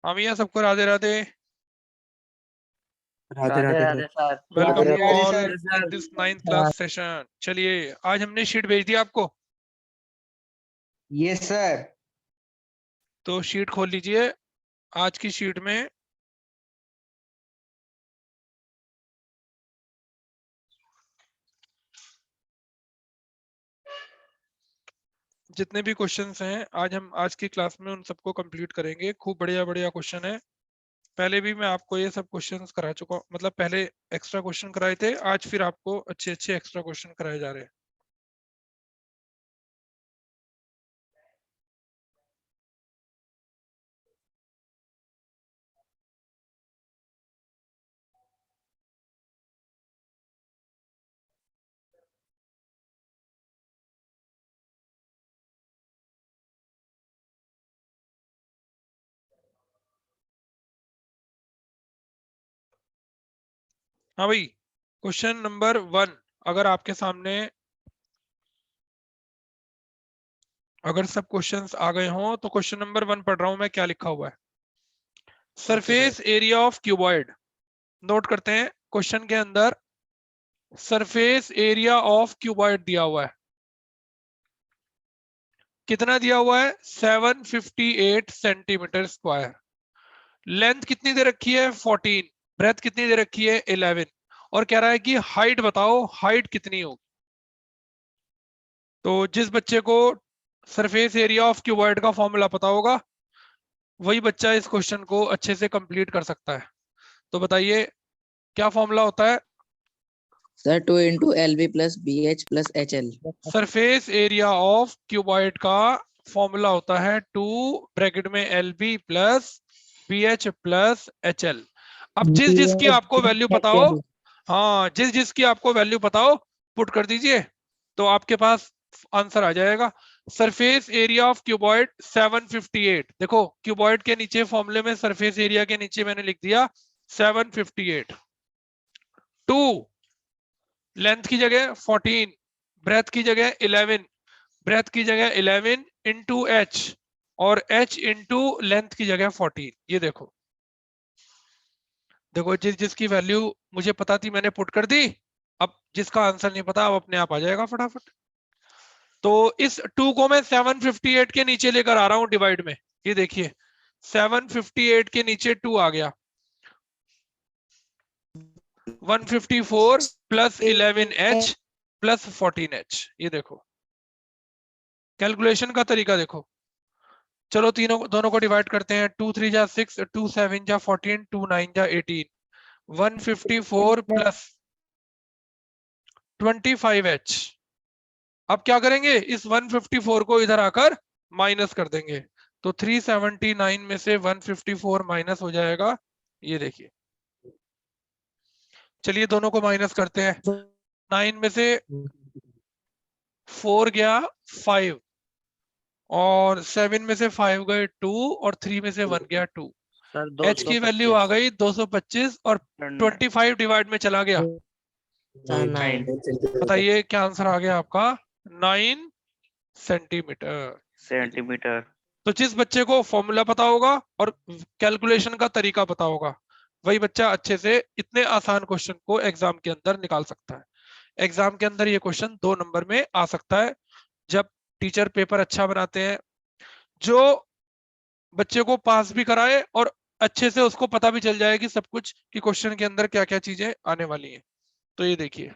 हाँ भैया, सबको Radhe Radhe. Radhe Radhe Radhe Radhe sir. Welcome you Radhe all Radhe in this 9th class session. चलिए, आज हमने शीट भेज दिया आपको, यस सर। तो शीट खोल लीजिए। आज की शीट में जितने भी क्वेश्चंस हैं आज हम आज की क्लास में उन सबको कंप्लीट करेंगे। खूब बढ़िया बढ़िया क्वेश्चन है। पहले भी मैं आपको ये सब क्वेश्चंस करा चुका हूँ, मतलब पहले एक्स्ट्रा क्वेश्चन कराए थे, आज फिर आपको अच्छे अच्छे एक्स्ट्रा क्वेश्चन कराए जा रहे हैं। हाँ भाई, क्वेश्चन नंबर 1 अगर आपके सामने अगर सब क्वेश्चंस आ गए हों तो क्वेश्चन नंबर 1 पढ़ रहा हूं मैं, क्या लिखा हुआ है। Surface area of cuboid. Note करते हैं, क्वेश्चन के अंदर सरफेस एरिया ऑफ क्यूबॉइड दिया हुआ है। कितना दिया हुआ है? 758 सेंटीमीटर स्क्वायर। लेंथ कितनी दे रखी है? 14। ब्रेथ कितनी दे रखी है? 11। और कह रहा है कि हाइट बताओ, हाइट कितनी होगी। तो जिस बच्चे को सरफेस एरिया ऑफ क्यूबॉइड का फॉर्मूला पता होगा वही बच्चा इस क्वेश्चन को अच्छे से कंप्लीट कर सकता है। तो बताइए क्या फॉर्मूला होता है? Sir 2 into L B plus B H plus H L. Surface area of cuboid का फॉर्मूला होता है 2 ब्रैकेट में L B plus B H plus H L. अब जिस जिसकी आपको वैल्यू पता हो, हाँ जिस जिसकी आपको वैल्यू पता हो पुट कर दीजिए, तो आपके पास आंसर आ जाएगा। Surface area of cuboid 758। देखो क्यूबॉइड के नीचे फॉर्मूले में सरफेस एरिया के नीचे मैंने लिख दिया 758। 2 लेंथ की जगह 14, ब्रेथ की जगह 11, ब्रेथ की जगह 11 इंटू एच, और एच इंटू लेंथ की जगह 14। ये देखो देखो जिस जिसकी वैल्यू मुझे पता थी मैंने पुट कर दी। अब जिसका आंसर नहीं पता अब अपने आप आ जाएगा फटाफट। तो इस 2 को मैं 758 के नीचे लेकर आ रहा हूं डिवाइड में। ये देखिए 758 के नीचे 2 आ गया, 154 प्लस 11h प्लस 14h। ये देखो कैलकुलेशन का तरीका देखो। चलो तीनों दोनों को डिवाइड करते हैं। 2 3 जा 6, 2 7 जा 14, 2 9 जा 18। 154 प्लस 25h। अब क्या करेंगे, इस 154 को इधर आकर माइनस कर देंगे, तो 379 में से 154 माइनस हो जाएगा। ये देखिए, चलिए दोनों को माइनस करते हैं। 9 में से 4 गया 5, और 7 में से 5 गए 2, और 3 में से 1 गया 2। सर एच की वैल्यू आ गई 225, और 25 डिवाइड में चला गया। 9 बताइए क्या आंसर आ गया आपका? 9 सेंटीमीटर। सेंटीमीटर। तो जिस बच्चे को फॉर्मूला पता होगा और कैलकुलेशन का तरीका पता होगा वही बच्चा अच्छे से इतने आसान क्वेश्चन को एग्जाम के अंदर निकाल सकता है। एग्जाम के अंदर ये क्वेश्चन 2 नंबर में आ सकता है जब टीचर पेपर अच्छा बनाते हैं, जो बच्चे को पास भी कराए और अच्छे से उसको पता भी चल जाए कि सब कुछ कि क्वेश्चन के अंदर क्या क्या चीजें आने वाली हैं। तो ये देखिए,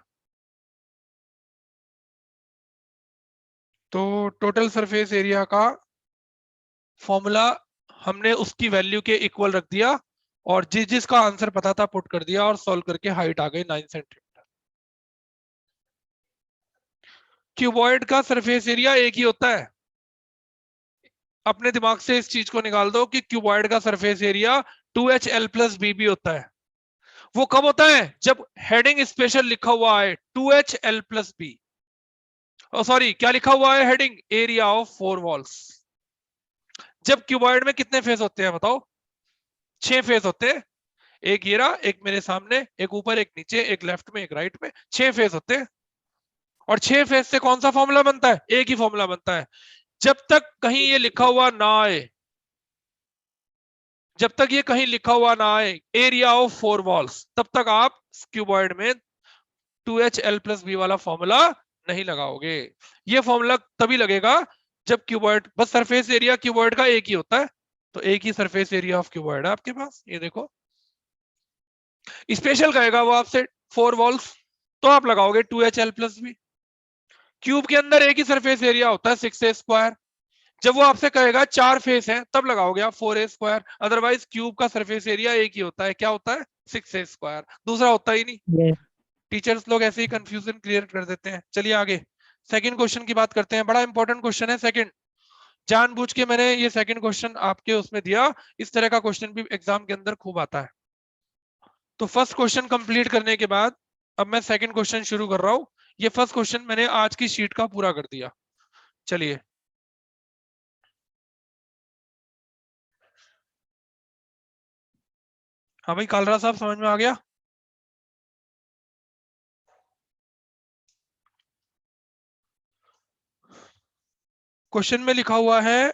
तो टोटल सरफेस एरिया का फॉर्मूला हमने उसकी वैल्यू के इक्वल रख दिया, और जिस जिसका आंसर पता था पुट कर दिया, और सॉल्व करके हाइट आ गई 9 सेंटीमीटर। क्यूबॉइड का सरफेस एरिया एक ही होता है। अपने दिमाग से इस चीज को निकाल दो कि क्यूबॉइड का surface area 2HL plus B भी होता है। वो कब होता है? जब हेडिंग स्पेशल लिखा हुआ है 2HL प्लस बी। सॉरी, क्या लिखा हुआ है हेडिंग? Area of 4 walls. जब क्यूबॉइड में कितने फेस होते हैं बताओ? 6 फेस होते हैं। एक ये रहा, एक मेरे सामने, एक ऊपर, एक नीचे, एक लेफ्ट में, एक राइट में। 6 फेस होते हैं। और 6 फेस से कौन सा फॉर्मूला बनता है? एक ही फॉर्मूला बनता है। जब तक कहीं ये लिखा हुआ ना आए, जब तक ये कहीं लिखा हुआ ना आए एरिया ऑफ 4 वॉल्स, तब तक आप क्यूबॉइड में 2HL+B वाला फॉर्मूला नहीं लगाओगे। ये फॉर्मूला तभी लगेगा जब क्यूबॉइड, बस सरफेस एरिया क्यूबॉइड का एक ही होता है, तो एक ही सरफेस एरिया ऑफ क्यूबॉइड है आपके पास। ये देखो स्पेशल कहेगा वो आपसे 4 वॉल्स, तो आप लगाओगे 2HL+B। क्यूब के अंदर एक ही सरफेस एरिया होता है 6A²। जब वो आपसे कहेगा 4 फेस है तब लगाओगे आप 4A²। अदरवाइज क्यूब का सरफेस एरिया एक ही होता है, क्या होता है 6A², दूसरा होता ही नहीं। टीचर्स लोग ऐसे ही कंफ्यूजन क्लियर कर देते हैं। चलिए आगे सेकंड क्वेश्चन की बात करते हैं। बड़ा इंपॉर्टेंट क्वेश्चन है सेकंड, जानबूझ के मैंने ये सेकंड क्वेश्चन आपके उसमें दिया, इस तरह का क्वेश्चन भी एग्जाम के अंदर खूब आता है। तो फर्स्ट क्वेश्चन कंप्लीट करने के बाद अब मैं सेकंड क्वेश्चन शुरू कर रहा हूं। ये फर्स्ट क्वेश्चन मैंने आज की शीट का पूरा कर दिया। चलिए हाँ भाई कालरा साहब समझ में आ गया? क्वेश्चन में लिखा हुआ है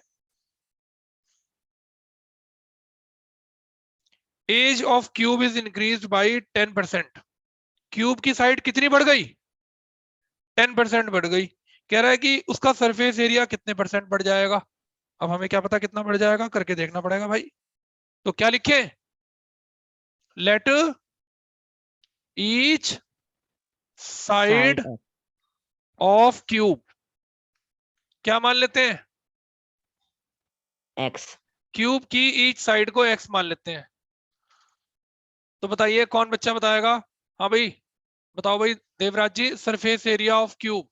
edge of cube is increased by 10%। Cube की साइड कितनी बढ़ गई? 10% बढ़ गई। कह रहा है कि उसका सरफेस एरिया कितने परसेंट बढ़ जाएगा। अब हमें क्या पता कितना बढ़ जाएगा, करके देखना पड़ेगा भाई। तो क्या लिखे, let each side of cube, क्या मान लेते हैं X। क्यूब की ईच साइड को x मान लेते हैं। तो बताइए कौन बच्चा बताएगा? हाँ भाई बताओ भाई देवराज जी, सरफेस एरिया ऑफ क्यूब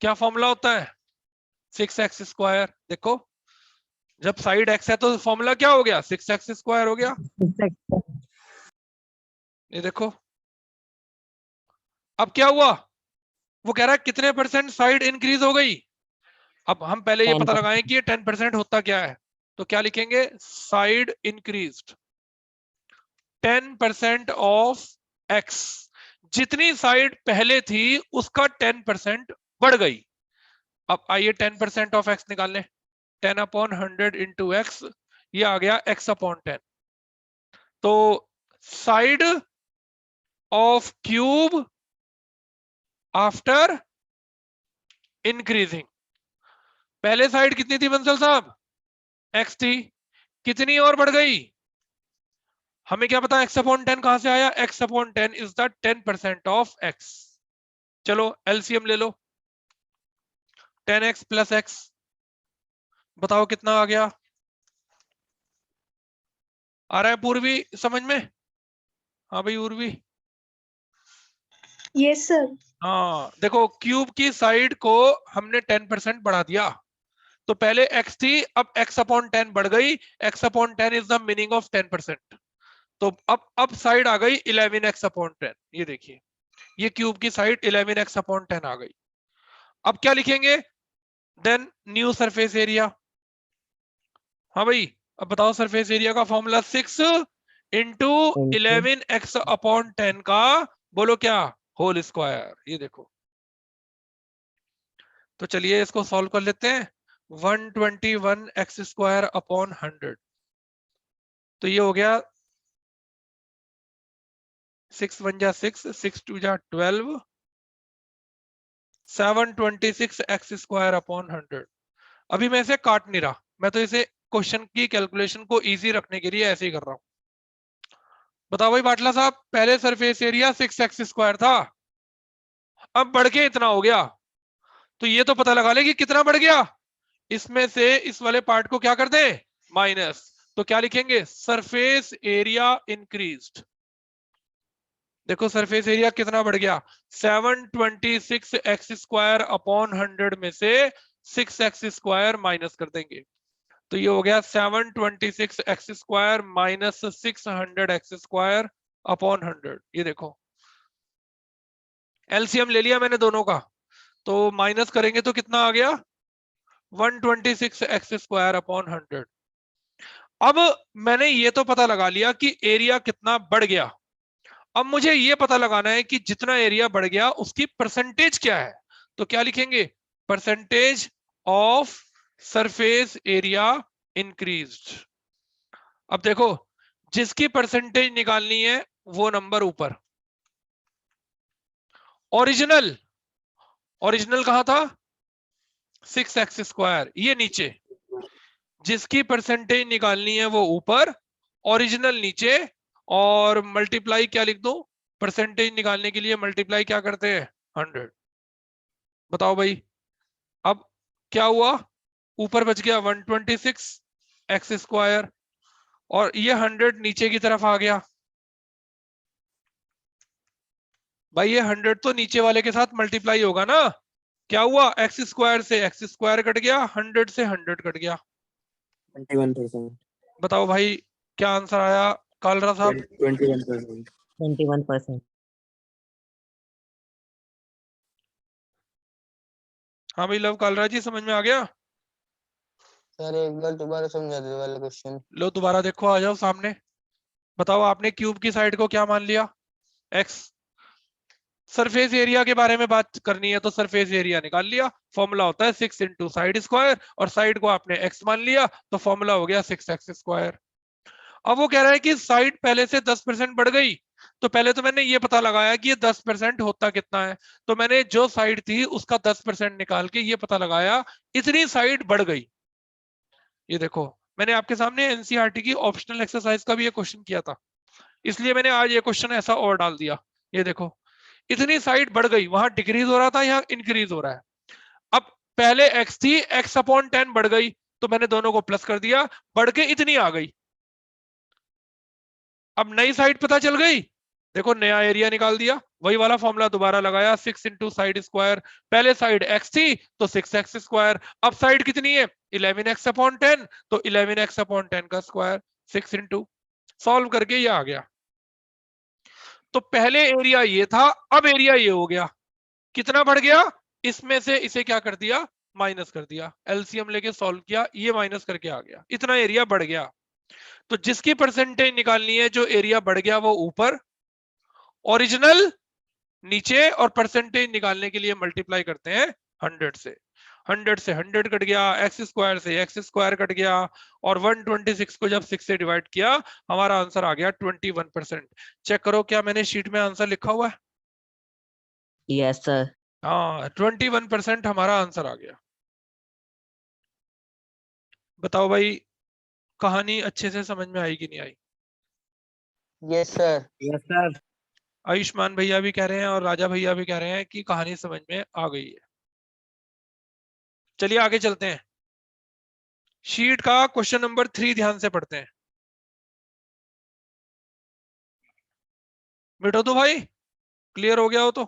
क्या फॉर्मूला होता है? 6x²। देखो जब साइड x है तो फॉर्मूला क्या हो गया, 6x² हो गया। ये देखो अब क्या हुआ, वो कह रहा है कितने परसेंट साइड इंक्रीज हो गई। अब हम पहले ये पता लगाएं कि ये 10% होता क्या है। तो क्या लिखेंगे, साइड इंक्रीज्ड 10% ऑफ x। जितनी साइड पहले थी उसका 10% बढ़ गई। अब आइए 10% ऑफ x निकाल लें। 10/100 इंटू एक्स, ये आ गया x/10। तो side of cube after increasing, पहले साइड कितनी थी बंसल साहब, x थी, कितनी और बढ़ गई, हमें क्या पता x/10 कहां से आया, x/10 is the 10% of x। चलो एलसीएम ले लो, 10x प्लस x, बताओ कितना आ गया। आ रहा है पूर्वी समझ में? हाँ भाई उर्वी। Yes sir. हाँ देखो क्यूब की साइड को हमने 10% बढ़ा दिया, तो पहले x थी अब x/10 बढ़ गई। x/10 is the meaning of 10%। तो अब साइड आ गई 11x/10। ये देखिए ये क्यूब की साइड 11x/10 आ गई। अब क्या लिखेंगे, देन न्यू सरफेस एरिया। हाँ भाई अब बताओ सरफेस एरिया का फॉर्मूला 6 इंटू 11x/10 का बोलो क्या, होल स्क्वायर। ये देखो तो चलिए इसको सॉल्व कर लेते हैं। 121x² 100, तो ये हो गया 6 1 जा 6, 6 2 जा 12, 726x² अभी मैं इसे काट नहीं रहा, मैं तो इसे क्वेश्चन की कैलकुलेशन को इजी रखने के लिए ऐसे ही कर रहा हूं। बताओ भाई बाटला साहब, पहले सरफेस एरिया 6x² था, अब बढ़ के इतना हो गया, तो ये तो पता लगा ले कि कितना बढ़ गया। इसमें से इस वाले पार्ट को क्या कर दे, माइनस। तो क्या लिखेंगे, सरफेस एरिया इंक्रीज्ड। देखो सरफेस एरिया कितना बढ़ गया, 726x² 100 में से 6x² माइनस कर देंगे, तो ये हो गया 726x² माइनस 600x² 100। ये देखो एलसीएम ले लिया मैंने दोनों का, तो माइनस करेंगे तो कितना आ गया, 126x² 100। अब मैंने ये तो पता लगा लिया कि एरिया कितना बढ़ गया, अब मुझे ये पता लगाना है कि जितना एरिया बढ़ गया उसकी परसेंटेज क्या है। तो क्या लिखेंगे, percentage of surface area increased. अब देखो, जिसकी परसेंटेज निकालनी है वो नंबर ऊपर, ओरिजिनल, ओरिजिनल कहां था 6x², ये नीचे, जिसकी परसेंटेज निकालनी है वो ऊपर, ओरिजिनल नीचे, और मल्टीप्लाई क्या लिख दो, परसेंटेज निकालने के लिए मल्टीप्लाई क्या करते हैं 100। बताओ भाई, अब क्या हुआ, ऊपर बच गया 126x², और ये 100 नीचे की तरफ आ गया। भाई ये 100 तो नीचे वाले के साथ मल्टीप्लाई होगा ना, क्या हुआ x² से x² कट गया, 100 से 100 कट गया। 21%। बताओ भाई क्या आंसर आया कालरा साहब? 21%। 21%। हाँ भाई लव कालरा जी, समझ में आ गया? सर एक बार दोबारा समझा दो वाला क्वेश्चन। लो दोबारा देखो, आ जाओ सामने। बताओ आपने क्यूब की साइड को क्या मान लिया, x। सरफेस एरिया के बारे में बात करनी है तो सरफेस एरिया निकाल लिया, फॉर्मूला होता है 6 इंटू साइड स्क्वायर, और साइड को आपने x मान लिया तो फॉर्मूला हो गया 6x²। अब वो कह रहा है कि साइड पहले से 10% बढ़ गई, तो पहले तो मैंने ये पता लगाया कि ये 10% होता कितना है, तो मैंने जो साइड थी उसका 10% निकाल के ये पता लगाया इतनी साइड बढ़ गई। ये देखो, मैंने आपके सामने एनसीईआरटी की ऑप्शनल एक्सरसाइज का भी ये क्वेश्चन किया था, इसलिए मैंने आज ये क्वेश्चन ऐसा और डाल दिया। ये देखो, इतनी साइड बढ़ गई, वहां डिक्रीज हो रहा था, यहाँ इंक्रीज हो रहा है। अब पहले x थी, x/10 बढ़ गई, तो मैंने दोनों को प्लस कर दिया, बढ़ के इतनी आ गई। अब नई साइड पता चल गई, देखो नया एरिया निकाल दिया, वही वाला फॉर्मूला दोबारा लगाया 6 इंटू साइड स्क्वायर। पहले साइड x थी तो 6x², अब साइड कितनी है 11x/10, तो 11x/10 का स्क्वायर 6 इंटू, सॉल्व करके ये आ गया। तो पहले एरिया ये था, अब एरिया ये हो गया, कितना बढ़ गया, इसमें से इसे क्या कर दिया माइनस कर दिया, एलसीएम लेके सॉल्व किया, ये माइनस करके आ गया, इतना एरिया बढ़ गया। तो जिसकी परसेंटेज निकालनी है, जो एरिया बढ़ गया वो ऊपर, ओरिजिनल नीचे, और परसेंटेज निकालने के लिए मल्टीप्लाई करते हैं 100 से। 100 से 100 कट गया, x² से x² कट गया, और 126 को जब 6 से डिवाइड किया हमारा आंसर आ गया 21%। चेक करो क्या मैंने शीट में आंसर लिखा हुआ है? Yes sir. हाँ 21% हमारा आंसर आ गया। बताओ भाई कहानी अच्छे से समझ में आई कि नहीं आई? Yes sir. Yes sir. Ayushman भैया भी कह रहे हैं और राजा भैया भी कह रहे हैं कि कहानी समझ में आ गई है। चलिए आगे चलते हैं, शीट का क्वेश्चन नंबर 3 ध्यान से पढ़ते हैं। बैठो तो भाई, क्लियर हो गया हो तो?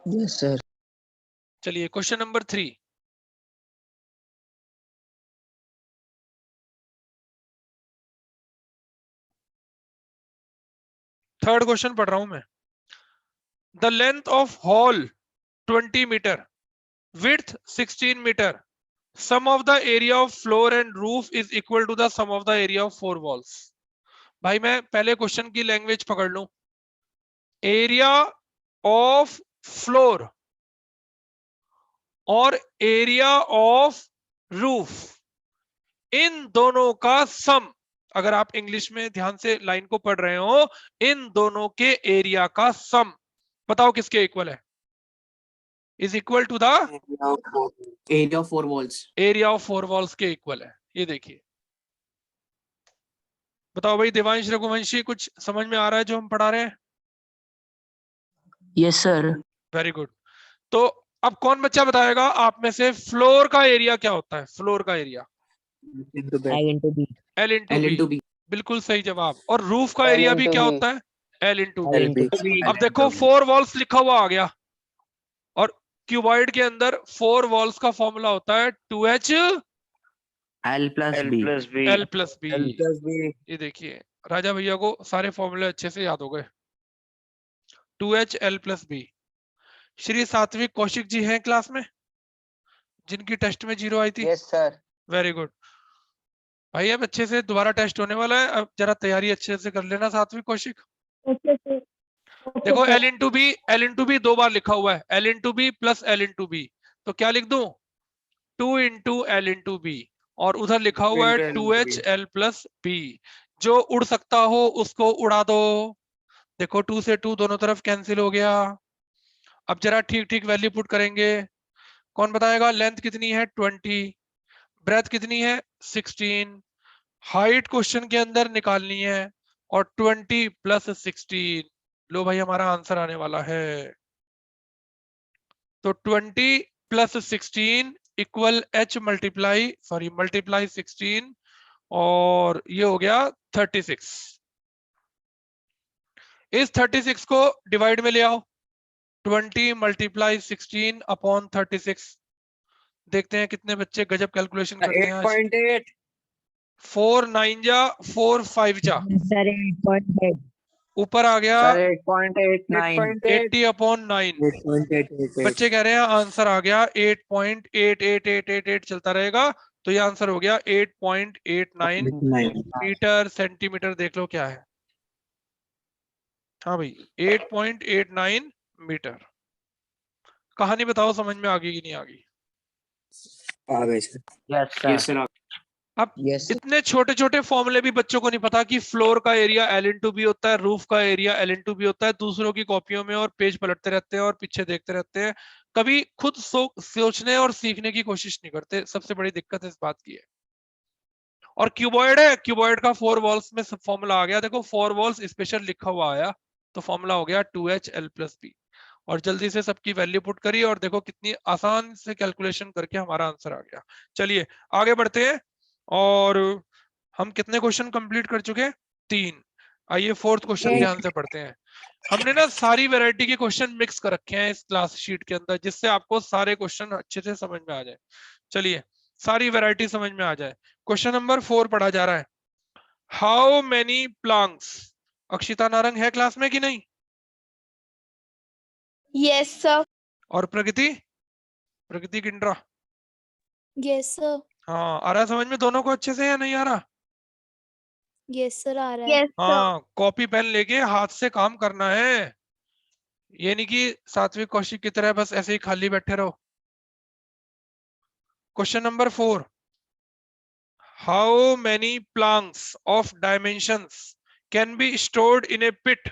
Yes sir. चलिए क्वेश्चन नंबर 3, थर्ड क्वेश्चन पढ़ रहा हूं मैं। The length of hall 20 metre, width 16 metre, sum of the area of floor and roof is equal to the sum of the area of 4 walls। भाई मैं पहले question की language पकड़ लूं, एरिया ऑफ फ्लोर और एरिया ऑफ रूफ, इन दोनों का सम, अगर आप इंग्लिश में ध्यान से लाइन को पढ़ रहे हो, इन दोनों के एरिया का सम बताओ किसके इक्वल है, is equal to the area of 4 walls. Area of 4 walls के इक्वल है। ये देखिए, बताओ भाई देवांश रघुवंशी कुछ समझ में आ रहा है जो हम पढ़ा रहे हैं? Yes sir. Very good. तो अब कौन बच्चा बताएगा आप में से फ्लोर का एरिया क्या होता है? फ्लोर का area L into B। L L into into B, B। बिल्कुल सही जवाब। और रूफ का L एरिया भी into क्या B। होता है? L into L into B। अब देखो 4 वॉल्स लिखा हुआ आ गया, और क्यूबॉइड के अंदर 4 वॉल्स का फॉर्मूला होता है 2H L plus L B। plus B। L plus B. L plus B। ये देखिए राजा भैया को सारे फॉर्मूले अच्छे से याद हो गए, 2H L plus B. Shri सात्विक कौशिक जी हैं क्लास में, जिनकी टेस्ट में 0 आई थी? Yes sir. वेरी गुड भाई, अब अच्छे से दोबारा टेस्ट होने वाला है, अब जरा तैयारी अच्छे से कर लेना सात्विक कौशिक। देखो L इंटू बी 2 बार लिखा हुआ है, L into B plus L into B, तो क्या लिख दूं 2 इंटू L इंटू बी, और उधर लिखा हुआ है 2HL प्लस बी। जो उड़ सकता हो उसको उड़ा दो। देखो 2 से 2 दोनों तरफ कैंसिल हो गया। अब जरा ठीक ठीक वैल्यू पुट करेंगे। कौन बताएगा? लेंथ कितनी है 20, ब्रेथ कितनी है 16, हाइट क्वेश्चन के अंदर निकालनी है और 20 प्लस 16। लो भाई हमारा आंसर आने वाला है। तो 20 प्लस 16 इक्वल h मल्टीप्लाई 16 और ये हो गया 36। इस 36 को डिवाइड में ले आओ। 20 मल्टीप्लाई 16 अपॉन 36। देखते हैं कितने बच्चे गजब कैलकुलेशन करते हैं आज। 8.8 4 9 जा 4 5 जा Sir, 8.8. ऊपर आ गया सर 8.89 80 अपॉन 9। 8.8 बच्चे कह रहे हैं आंसर आ गया 8.88888 चलता रहेगा। तो ये आंसर हो गया 8.89 मीटर सेंटीमीटर। देख लो क्या है। हाँ भाई 8.89 मीटर। कहानी बताओ समझ में आ गई कि नहीं आ गई? आ गए sir. Yes yes sir sir. अब यस इतने छोटे छोटे फॉर्मूले भी बच्चों को नहीं पता कि फ्लोर का एरिया L/B होता है, रूफ का एरिया L/B होता है। दूसरों की कॉपियों में और पेज पलटते रहते हैं और पीछे देखते रहते हैं। कभी खुद सोचने और सीखने की कोशिश नहीं करते। सबसे बड़ी दिक्कत इस बात की है। और क्यूबॉइड है, क्यूबॉइड का 4 वॉल्स में सब फॉर्मूला आ गया। देखो 4 वॉल्स स्पेशल लिखा हुआ आया तो फॉर्मूला हो गया 2HL प्लस बी। और जल्दी से सबकी वैल्यू पुट करी और देखो कितनी आसान से कैलकुलेशन करके हमारा आंसर आ गया। चलिए आगे बढ़ते हैं। और हम कितने क्वेश्चन कंप्लीट कर चुके हैं? 3। आइए फोर्थ क्वेश्चन ध्यान से पढ़ते हैं। हमने ना सारी वैरायटी के क्वेश्चन मिक्स कर रखे हैं इस क्लास शीट के अंदर, जिससे आपको सारे क्वेश्चन अच्छे से समझ में आ जाए। चलिए सारी वैरायटी समझ में आ जाए। क्वेश्चन नंबर 4 पढ़ा जा रहा है। How many plants. Akshita Narang है क्लास में कि नहीं? Yes, sir. और प्रगति किंड्रा? Yes, sir. हाँ आ रहा है समझ में दोनों को अच्छे से या नहीं आ रहा? Yes, sir. आ रहा है. Yes, हाँ कॉपी पेन लेके हाथ से काम करना है। ये नहीं कि सात्विक कौशिक की तरह बस ऐसे ही खाली बैठे रहो। Question number 4। How many planks of dimensions can be stored in a pit.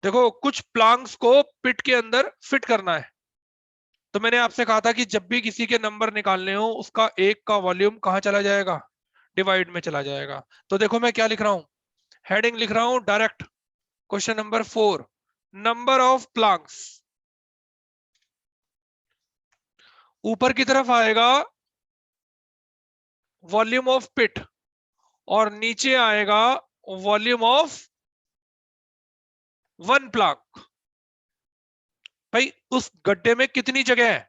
देखो कुछ प्लांक्स को पिट के अंदर फिट करना है। तो मैंने आपसे कहा था कि जब भी किसी के नंबर निकालने हो उसका एक का वॉल्यूम कहां चला जाएगा? डिवाइड में चला जाएगा। तो देखो मैं क्या लिख रहा हूं, हेडिंग लिख रहा हूं direct. Question number 4 number of Planck's. ऊपर की तरफ आएगा वॉल्यूम ऑफ पिट और नीचे आएगा वॉल्यूम ऑफ 1 प्लांक। भाई उस गड्ढे में कितनी जगह है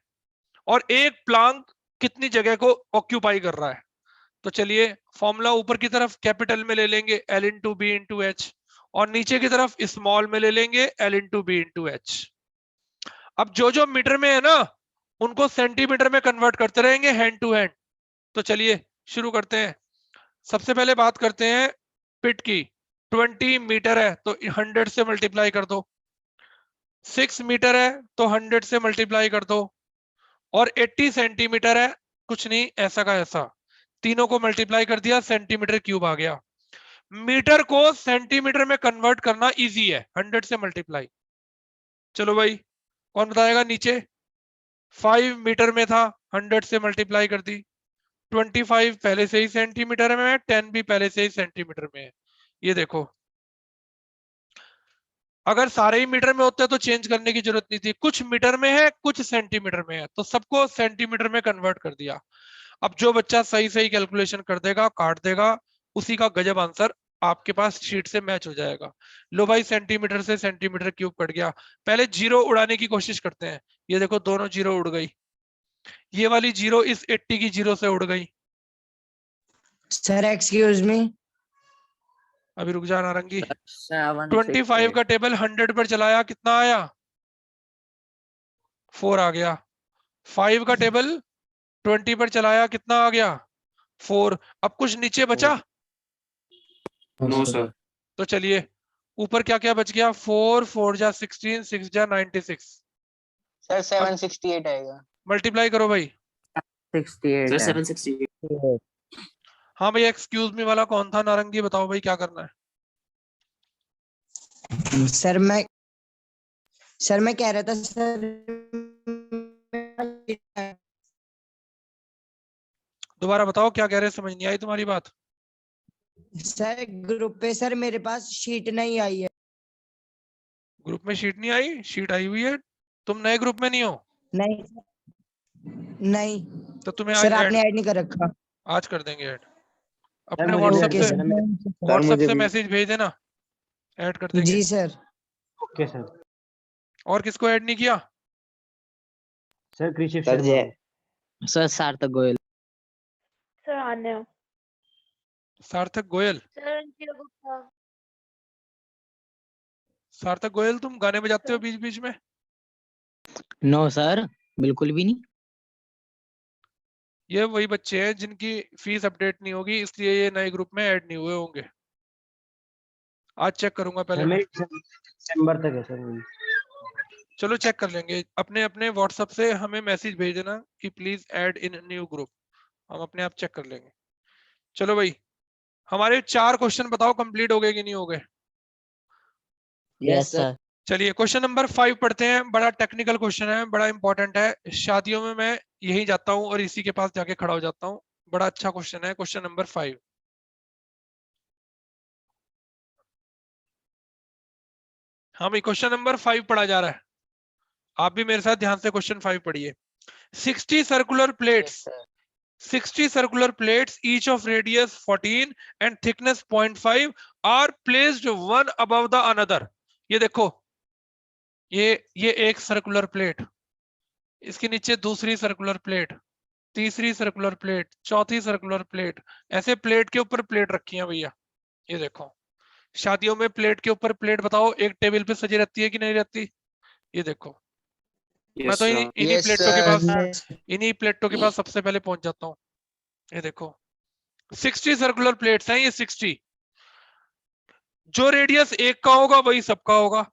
और एक प्लांक कितनी जगह को ऑक्यूपाई कर रहा है। तो चलिए फॉर्मूला ऊपर की तरफ कैपिटल में ले लेंगे L/B/H और नीचे की तरफ स्मॉल में ले लेंगे L/B/H। अब जो जो मीटर में है ना उनको सेंटीमीटर में कन्वर्ट करते रहेंगे हैंड टू हैंड। तो चलिए शुरू करते हैं। सबसे पहले बात करते हैं पिट की। 20 मीटर है तो 100 से मल्टीप्लाई कर दो। 6 मीटर है तो 100 से मल्टीप्लाई कर दो। और 80 सेंटीमीटर है, कुछ नहीं ऐसा का ऐसा, तीनों को मल्टीप्लाई कर दिया, सेंटीमीटर क्यूब आ गया। मीटर को सेंटीमीटर में कन्वर्ट करना इजी है, 100 से मल्टीप्लाई। चलो भाई कौन बताएगा? नीचे 5 मीटर में था, 100 से मल्टीप्लाई कर दी। 25 पहले से ही सेंटीमीटर में है, 10 भी पहले से ही सेंटीमीटर में है। ये देखो अगर सारे ही मीटर में होते तो चेंज करने की जरूरत नहीं थी। कुछ मीटर में है कुछ सेंटीमीटर में है तो सबको सेंटीमीटर में कन्वर्ट कर दिया। अब जो बच्चा सही सही कैलकुलेशन कर देगा, काट देगा, उसी का गजब आंसर आपके पास शीट से मैच हो जाएगा। लो भाई सेंटीमीटर से सेंटीमीटर क्यूब कट गया। पहले जीरो उड़ाने की कोशिश करते हैं। ये देखो दोनों जीरो उड़ गई। ये वाली जीरो इस 80 की जीरो से उड़ गई। Sir excuse me. अभी रुक जा नारंगी। 768 25 का टेबल 100 पर चलाया, कितना आया? 4 आ गया। 5 का टेबल 20 पर चलाया, कितना आ गया? 4। अब कुछ नीचे बचा? No sir. तो चलिए ऊपर क्या क्या बच गया? 4 4 जा 16, 6 जा 96। सर 768 आएगा। मल्टीप्लाई करो भाई। 768 सर है। 768। हाँ भैया, एक्सक्यूज मी वाला कौन था? नारंगी बताओ भाई, क्या करना है? सर मैं कह रहा था सर, दोबारा बताओ, क्या कह रहे हैं? समझ नहीं आई तुम्हारी बात। सर ग्रुप पे सर मेरे पास शीट नहीं आई है। ग्रुप में शीट नहीं आई? शीट आई हुई है। तुम नए ग्रुप में नहीं हो नहीं नहीं तो तुम्हें आज सर, ऐड, आपने ऐड नहीं कर रखा। आज कर देंगे ऐड। अपने मुझे भी व्हाट्सएप add से, कर देना। व्हाट्सएप मुझे से भी। मैसेज भेज देना, ऐड कर देंगे। जी सर। Okay sir. और किसको ऐड नहीं किया? सर कृषि सर शर्मा। सर सार्थक गोयल। सर आन्या। सार्थक गोयल। सर अंकिता गुप्ता। सार्थक गोयल, तुम गाने बजाते हो सर। बीच बीच में? नो सर, बिल्कुल भी नहीं। ये वही बच्चे हैं जिनकी फीस अपडेट नहीं होगी, इसलिए ये नए ग्रुप में ऐड नहीं हुए होंगे। आज चेक करूंगा पहले मैं। दिसंबर तक है सर मेरी। चलो चेक कर लेंगे। अपने अपने व्हाट्सएप से हमें मैसेज भेज देना कि please add in new group, हम अपने आप चेक कर लेंगे। चलो भाई, हमारे 4 क्वेश्चन बताओ कंप्लीट हो गए कि नहीं हो गए? Yes sir. सर। चलिए क्वेश्चन नंबर 5 पढ़ते हैं। बड़ा टेक्निकल क्वेश्चन है, बड़ा इंपॉर्टेंट है। शादियों में मैं यही जाता हूं और इसी के पास जाके खड़ा हो जाता हूं। बड़ा अच्छा क्वेश्चन है, क्वेश्चन नंबर 5। हाँ भाई, क्वेश्चन नंबर 5 पढ़ा जा रहा है। आप भी मेरे साथ ध्यान से क्वेश्चन 5 पढ़िए। 60 circular plates, 60 circular plates, each of radius 14 and thickness 0.5 are placed one above the another। ये देखो, ये एक सर्कुलर प्लेट, इसके नीचे दूसरी सर्कुलर प्लेट, तीसरी सर्कुलर प्लेट, चौथी सर्कुलर प्लेट, ऐसे प्लेट के ऊपर प्लेट रखी है भैया। ये देखो, शादियों में प्लेट के ऊपर प्लेट बताओ एक टेबल पे सजी रहती है कि नहीं रहती? ये देखो, मैं तो इन्हीं यस प्लेटों के सर। पास, इन्हीं प्लेटों के पास सबसे पहले पहुंच जाता हूँ। ये देखो, 60 सर्कुलर प्लेट्स हैं ये, 60। जो रेडियस एक का होगा वही सबका होगा।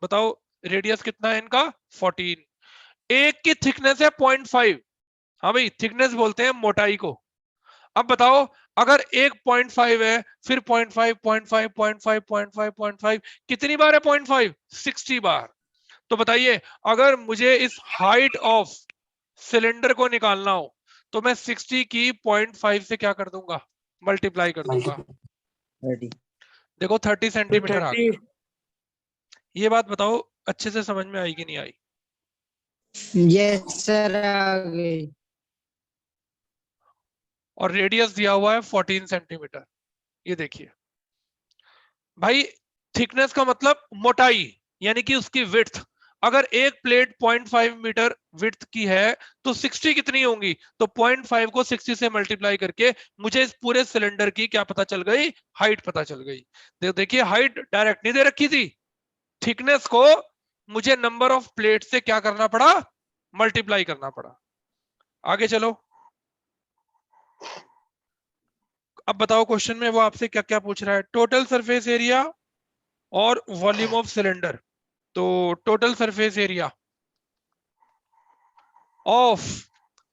बताओ रेडियस कितना है इनका? 14। एक की थिकनेस है 0.5। हाँ भाई, थिकनेस बोलते हैं मोटाई को। अब बताओ, अगर एक 0.5 है, फिर 0.5 0.5 0.5 0.5 0.5, कितनी बार है 0.5? 60 बार। तो बताइए, अगर मुझे इस हाइट ऑफ सिलेंडर को निकालना हो तो मैं 60 की 0.5 से क्या कर दूंगा? मल्टीप्लाई कर दूंगा। 30। देखो 30 सेंटीमीटर आ गया। ये बात बताओ अच्छे से समझ में आई कि नहीं आई? यस सर, आ गई। और रेडियस दिया हुआ है 14 सेंटीमीटर। ये देखिए भाई, थिकनेस का मतलब मोटाई, यानी कि उसकी विड्थ। अगर एक प्लेट 0.5 मीटर विड्थ की है तो 60 कितनी होंगी? तो 0.5 को 60 से मल्टीप्लाई करके मुझे इस पूरे सिलेंडर की क्या पता चल गई? हाइट पता चल गई। देखिए, हाइट डायरेक्ट नहीं दे रखी थी, थिकनेस को मुझे नंबर ऑफ प्लेट से क्या करना पड़ा? मल्टीप्लाई करना पड़ा। आगे चलो, अब बताओ क्वेश्चन में वो आपसे क्या क्या पूछ रहा है। टोटल सरफेस एरिया और वॉल्यूम ऑफ सिलेंडर। तो टोटल सरफेस एरिया ऑफ,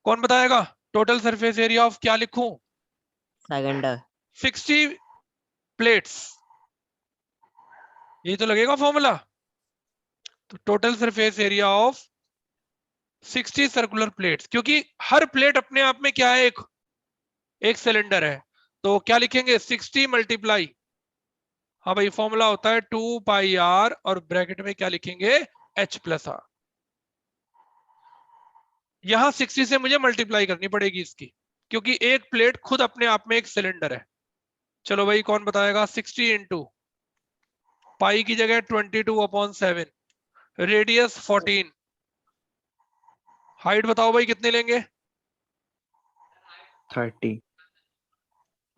कौन बताएगा? टोटल सरफेस एरिया ऑफ क्या लिखूं? सेकेंडर। 60 प्लेट्स, ये तो लगेगा फॉर्मूला। तो total surface area of 60 circular plates, क्योंकि हर प्लेट अपने आप में क्या है? एक सिलेंडर है। तो क्या लिखेंगे? 60 मल्टीप्लाई, हाँ भाई फॉर्मूला होता है 2 पाई आर, और ब्रैकेट में क्या लिखेंगे? H plus R. यहां 60 से मुझे मल्टीप्लाई करनी पड़ेगी इसकी, क्योंकि एक प्लेट खुद अपने आप में एक सिलेंडर है। चलो भाई, कौन बताएगा? 60 इंटू पाई की जगह 22/7, रेडियस 14, हाइट बताओ भाई कितनी लेंगे? 30।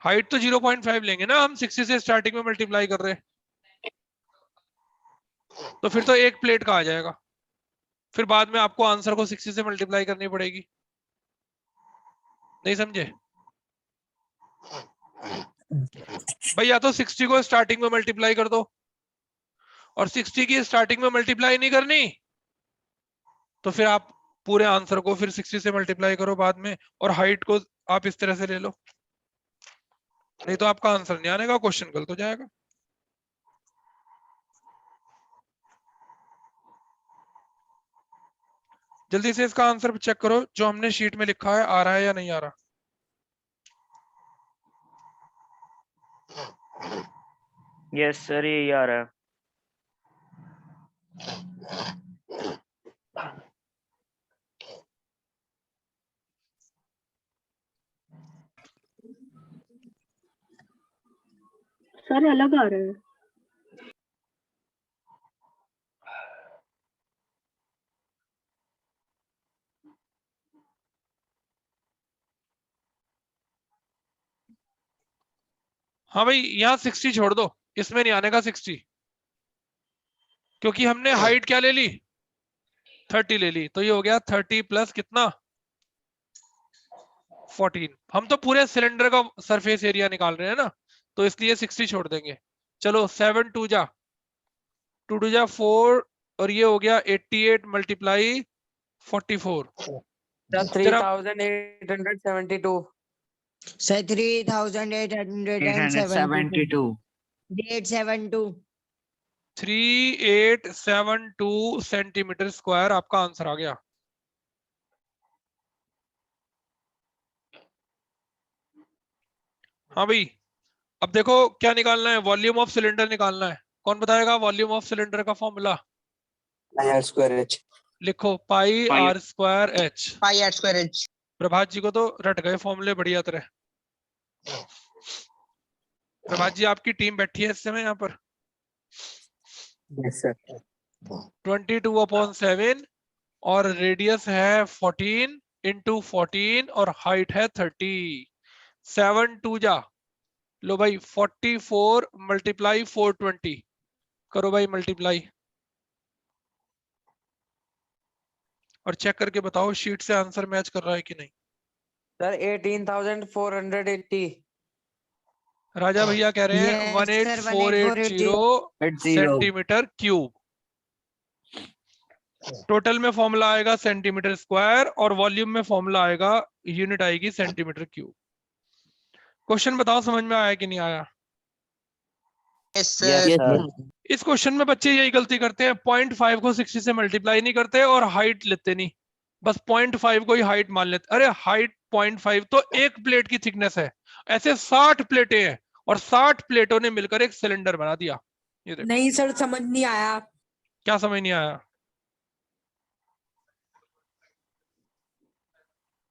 हाइट तो 0.5 लेंगे ना, हम 60 से स्टार्टिंग में मल्टीप्लाई कर रहे हैं। तो फिर तो एक प्लेट का आ जाएगा, फिर बाद में आपको आंसर को 60 से मल्टीप्लाई करनी पड़ेगी। नहीं समझे भाई? या तो 60 को स्टार्टिंग में मल्टीप्लाई कर दो, और 60 की स्टार्टिंग में मल्टीप्लाई नहीं करनी तो फिर आप पूरे आंसर को फिर 60 से मल्टीप्लाई करो बाद में, और हाइट को आप इस तरह से ले लो, नहीं तो आपका आंसर नहीं आने का, क्वेश्चन गलत हो जाएगा। जल्दी से इसका आंसर चेक करो, जो हमने शीट में लिखा है आ रहा है या नहीं आ रहा। यस सर, ये आ रहा है। सर अलग आ रहा है। हाँ भाई, यहाँ 60 छोड़ दो, इसमें नहीं आने का 60, क्योंकि हमने हाइट क्या ले ली, 30 ले ली, तो ये हो गया 30 प्लस कितना 14। हम तो पूरे सिलेंडर का सरफेस एरिया निकाल रहे हैं ना, तो इसलिए 60 छोड़ देंगे। चलो 7 2 जा 2 जा 4, और ये हो गया 88 मल्टीप्लाई 44। 3872 सर 3872 872 3872 सेंटीमीटर स्क्वायर आपका आंसर आ गया। हाँ भाई, अब देखो क्या निकालना है, वॉल्यूम ऑफ सिलेंडर निकालना है। कौन बताएगा वॉल्यूम ऑफ सिलेंडर का फॉर्मूला? R²H लिखो pi R square H. Pi R²H। Prabhat ji को तो रट गए फॉर्मूले बढ़िया तरह। प्रभात जी आपकी टीम बैठी है इस समय यहाँ पर। Yes sir. 22/7 और रेडियस है 14 इंटू 14 और हाइट है 30। 7 2 जा लो भाई 44 मल्टीप्लाई 420 करो भाई मल्टीप्लाई, और चेक करके बताओ शीट से आंसर मैच कर रहा है कि नहीं। सर 18,480 राजा भैया कह रहे हैं 18480 सेंटीमीटर क्यूब। टोटल में फॉर्मूला आएगा सेंटीमीटर स्क्वायर और वॉल्यूम में फॉर्मूला आएगा, यूनिट आएगी सेंटीमीटर क्यूब। क्वेश्चन बताओ समझ में आया कि नहीं आया? Yes sir. इस क्वेश्चन में बच्चे यही गलती करते हैं, 0.5 को 60 से मल्टीप्लाई नहीं करते और हाइट लेते नहीं, बस 0.5 को ही हाइट मान लेते। अरे हाइट 0.5 तो एक प्लेट की थिकनेस है, ऐसे 60 प्लेटें हैं और 60 प्लेटों ने मिलकर एक सिलेंडर बना दिया। ये देखो। नहीं सर, समझ नहीं आया। क्या समझ नहीं आया?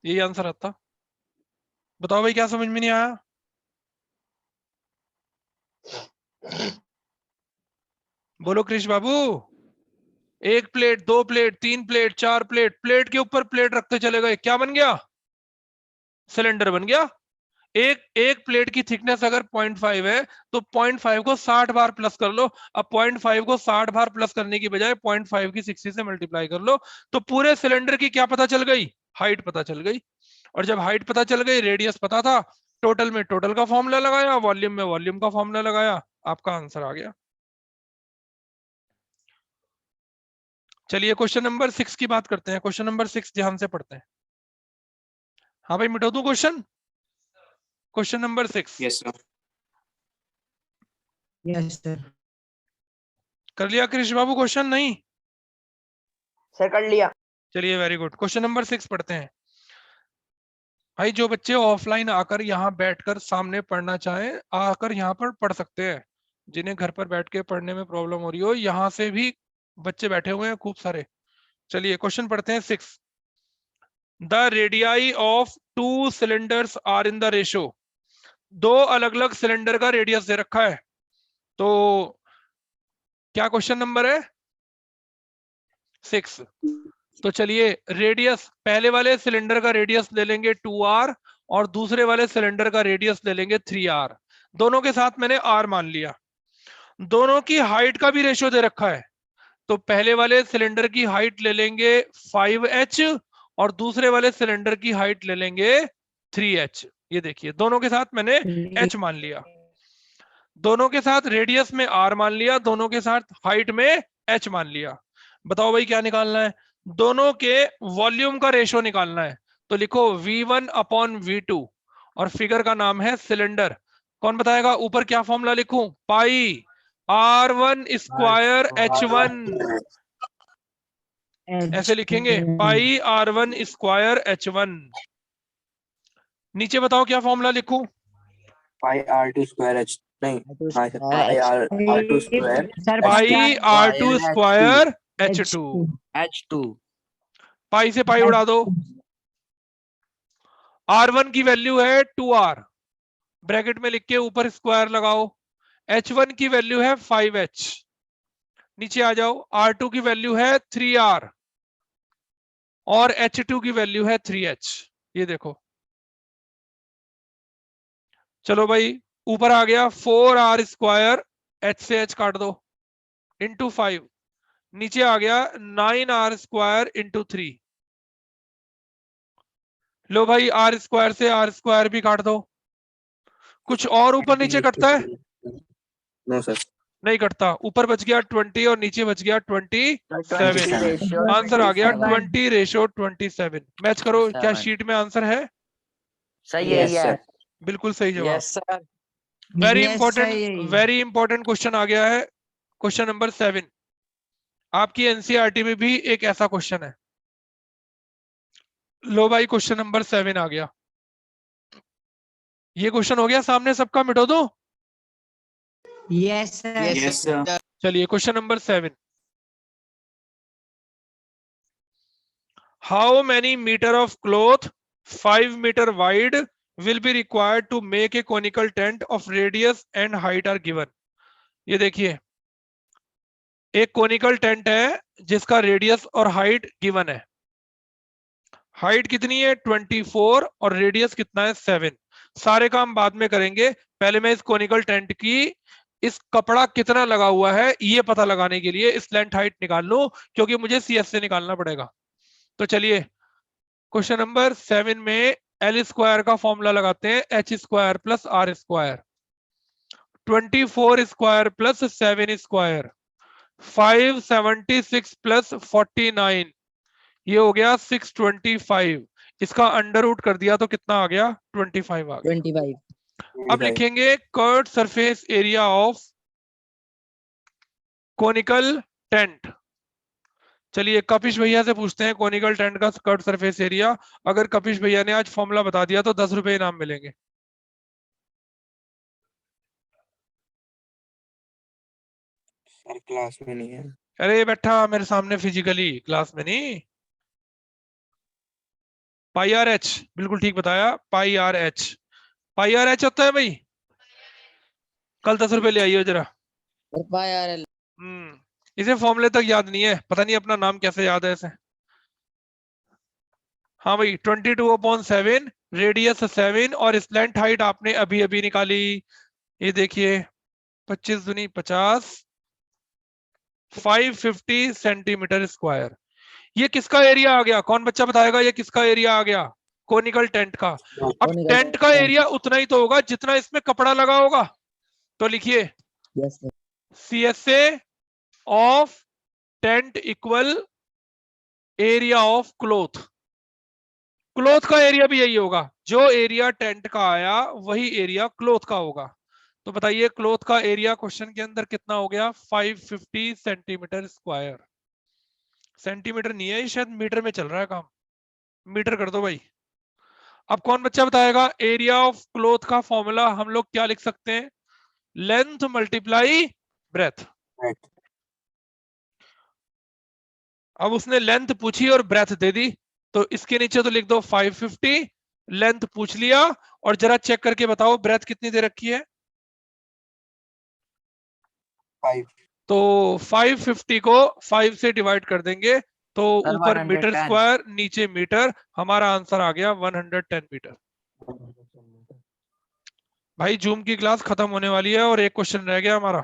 यही आंसर आता। बताओ भाई क्या समझ में नहीं आया? बोलो कृष बाबू। एक प्लेट, दो प्लेट, तीन प्लेट, चार प्लेट, प्लेट के ऊपर प्लेट रखते चले गए, क्या बन गया? सिलेंडर बन गया। एक प्लेट की थिकनेस अगर 0.5 है तो 0.5 को 60 बार प्लस कर लो। अब 0.5 को 60 बार प्लस करने की बजाय 0.5 की 60 से मल्टीप्लाई कर लो, तो पूरे सिलेंडर की क्या पता चल गई? हाइट पता चल गई। और जब हाइट पता चल गई, रेडियस पता था, टोटल में टोटल का फॉर्मूला लगाया, वॉल्यूम में वॉल्यूम का फॉर्मूला लगाया, आपका आंसर आ गया। चलिए क्वेश्चन नंबर 6 की बात करते हैं। क्वेश्चन नंबर 6 ध्यान से पढ़ते हैं। हाँ भाई मिटा दूं question? Question number 6। Yes sir. Yes sir. कर लिया कृष्ण बाबू क्वेश्चन? नहीं सर कर लिया। चलिए वेरी गुड। क्वेश्चन नंबर 6 पढ़ते हैं। भाई जो बच्चे ऑफलाइन आकर यहाँ बैठकर सामने पढ़ना चाहें, आकर यहाँ पर पढ़ सकते हैं। जिन्हें घर पर बैठ के पढ़ने में प्रॉब्लम हो रही हो, यहाँ से भी बच्चे बैठे हुए हैं खूब सारे। चलिए क्वेश्चन पढ़ते हैं 6। The radii of 2 cylinders are in the ratio. दो अलग अलग सिलेंडर का रेडियस दे रखा है। तो क्या क्वेश्चन नंबर है? 6। तो चलिए रेडियस, पहले वाले सिलेंडर का रेडियस ले लेंगे 2r और दूसरे वाले सिलेंडर का रेडियस ले लेंगे 3r। दोनों के साथ मैंने r मान लिया। दोनों की हाइट का भी रेशियो दे रखा है, तो पहले वाले सिलेंडर की हाइट ले लेंगे 5h और दूसरे वाले सिलेंडर की हाइट ले लेंगे 3h। ये देखिए दोनों के साथ मैंने h मान लिया, दोनों के साथ रेडियस में r मान लिया, दोनों के साथ हाइट में h मान लिया। बताओ भाई क्या निकालना है? दोनों के वॉल्यूम का रेशो निकालना है। तो लिखो V1 अपॉन V2 और फिगर का नाम है सिलेंडर। कौन बताएगा ऊपर क्या फॉर्मूला लिखूं? पाई R1 स्क्वायर H1, ऐसे लिखेंगे पाई R1 स्क्वायर H1। नीचे बताओ क्या फॉर्मूला लिखूं? पाई R2 स्क्वायर H नहीं हाँ सर पाई R2 स्क्वायर सर पाई R2 स्क्वायर H2। H2 पाई से पाई उड़ा दो। R1 की वैल्यू है 2R, ब्रैकेट में लिख के ऊपर स्क्वायर लगाओ। H1 की वैल्यू है 5H, नीचे आ जाओ। R2 की वैल्यू है 3R और H2 की वैल्यू है 3H। ये देखो, चलो भाई ऊपर आ गया 4R स्क्वायर, H से H काट दो, इंटू 5। नीचे आ गया 9R स्क्वायर इंटू 3। लो भाई R स्क्वायर से R स्क्वायर भी काट दो। कुछ और ऊपर नीचे कटता है? नो सर नहीं कटता। ऊपर बच गया 20 और नीचे बच गया 27। आंसर आ गया 20:27। मैच करो, क्या शीट में आंसर है? सही है यस सर बिल्कुल सही जवाब। Yes sir very important question आ गया है, क्वेश्चन नंबर 7। आपकी एनसीईआरटी में भी एक ऐसा क्वेश्चन है। लो भाई क्वेश्चन नंबर 7 आ गया। ये क्वेश्चन हो गया सामने सबका, मिटो दो। यस सर चलिए question number 7। How many metre of cloth 5 metre wide will be required to make a conical tent of radius and height are given। ये देखिए, एक कोनिकल टेंट है जिसका रेडियस और हाइट गिवन है। हाइट कितनी है? 24 और रेडियस कितना है? 7। सारे काम बाद में करेंगे, पहले मैं इस कोनिकल टेंट की इस कपड़ा कितना लगा हुआ है ये पता लगाने के लिए इस लेंथ हाइट निकाल लूं, क्योंकि मुझे CS से निकालना पड़ेगा। तो चलिए क्वेश्चन नंबर 7 में L स्क्वायर का फॉर्मूला लगाते हैं, H square plus R square. 24 square plus 7 square 576 plus 49, ये हो गया 625। इसका अंडर रूट कर दिया तो कितना आ गया? 25 आ गया। 25 अब लिखेंगे curved surface area of conical tent. चलिए कपिश भैया से पूछते हैं कोनिकल टेंट का कर्व्ड सरफेस एरिया। अगर कपिश भैया ने आज फॉर्मूला बता दिया तो 10 रुपए इनाम मिलेंगे। सर क्लास में नहीं है। अरे बैठा मेरे सामने फिजिकली, क्लास में नहीं। पाई आर एच, बिल्कुल ठीक बताया, पाई आर एच। पाई आर एच होता है भाई। कल 10 रुपए ले आइयो जरा। RL इसे फॉर्मूले तक याद नहीं है, पता नहीं अपना नाम कैसे याद है इसे। हाँ भाई 22/7, रेडियस 7 और स्लैंट हाइट आपने अभी अभी निकाली। ये देखिए 25 दूनी 50, 550 सेंटीमीटर स्क्वायर। ये किसका एरिया आ गया? कौन बच्चा बताएगा ये किसका एरिया आ गया? कोनिकल टेंट का। अब कोनिकल टेंट का टेंट। एरिया उतना ही तो होगा जितना इसमें कपड़ा लगा होगा। तो लिखिए yes sir CSA of tent equal area of cloth. Cloth का एरिया भी यही होगा, जो एरिया टेंट का आया वही एरिया क्लोथ का होगा। तो बताइए क्लोथ का एरिया क्वेश्चन के अंदर कितना हो गया? 550 सेंटीमीटर स्क्वायर। सेंटीमीटर नहीं है, शायद मीटर में चल रहा है काम। मीटर कर दो भाई। अब कौन बच्चा बताएगा एरिया ऑफ क्लोथ का फॉर्मूला हम लोग क्या लिख सकते हैं? Length multiply breath. अब उसने लेंथ पूछी और ब्रेथ दे दी, तो इसके नीचे तो लिख दो 550। लेंथ पूछ लिया और जरा चेक करके बताओ ब्रेथ कितनी दे रखी है? 5। तो 550 को 5 से डिवाइड कर देंगे तो सर, ऊपर 110। मीटर स्क्वायर नीचे मीटर, हमारा आंसर आ गया 110 मीटर। भाई जूम की क्लास खत्म होने वाली है और एक क्वेश्चन रह गया हमारा।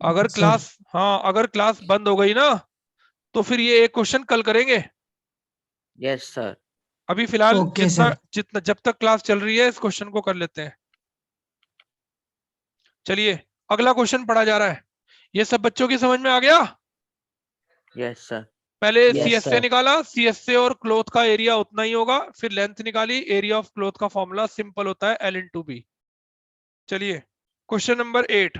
अगर क्लास, हाँ अगर क्लास बंद हो गई ना तो फिर ये एक क्वेश्चन कल करेंगे। यस सर अभी फिलहाल ओके जितना सर। जितना जब तक क्लास चल रही है इस क्वेश्चन को कर लेते हैं। चलिए अगला क्वेश्चन पढ़ा जा रहा है। ये सब बच्चों की समझ में आ गया? यस सर पहले Yes, सी एस से sir. निकाला, सी एस से और क्लोथ का एरिया उतना ही होगा, फिर लेंथ निकाली, एरिया ऑफ क्लोथ का फॉर्मूला सिंपल होता है L इंटू बी। चलिए क्वेश्चन नंबर 8।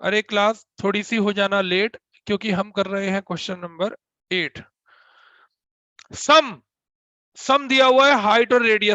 अरे क्लास थोड़ी सी हो जाना लेट, क्योंकि हम कर रहे हैं क्वेश्चन नंबर 8। सम दिया हुआ है हाइट और रेडियस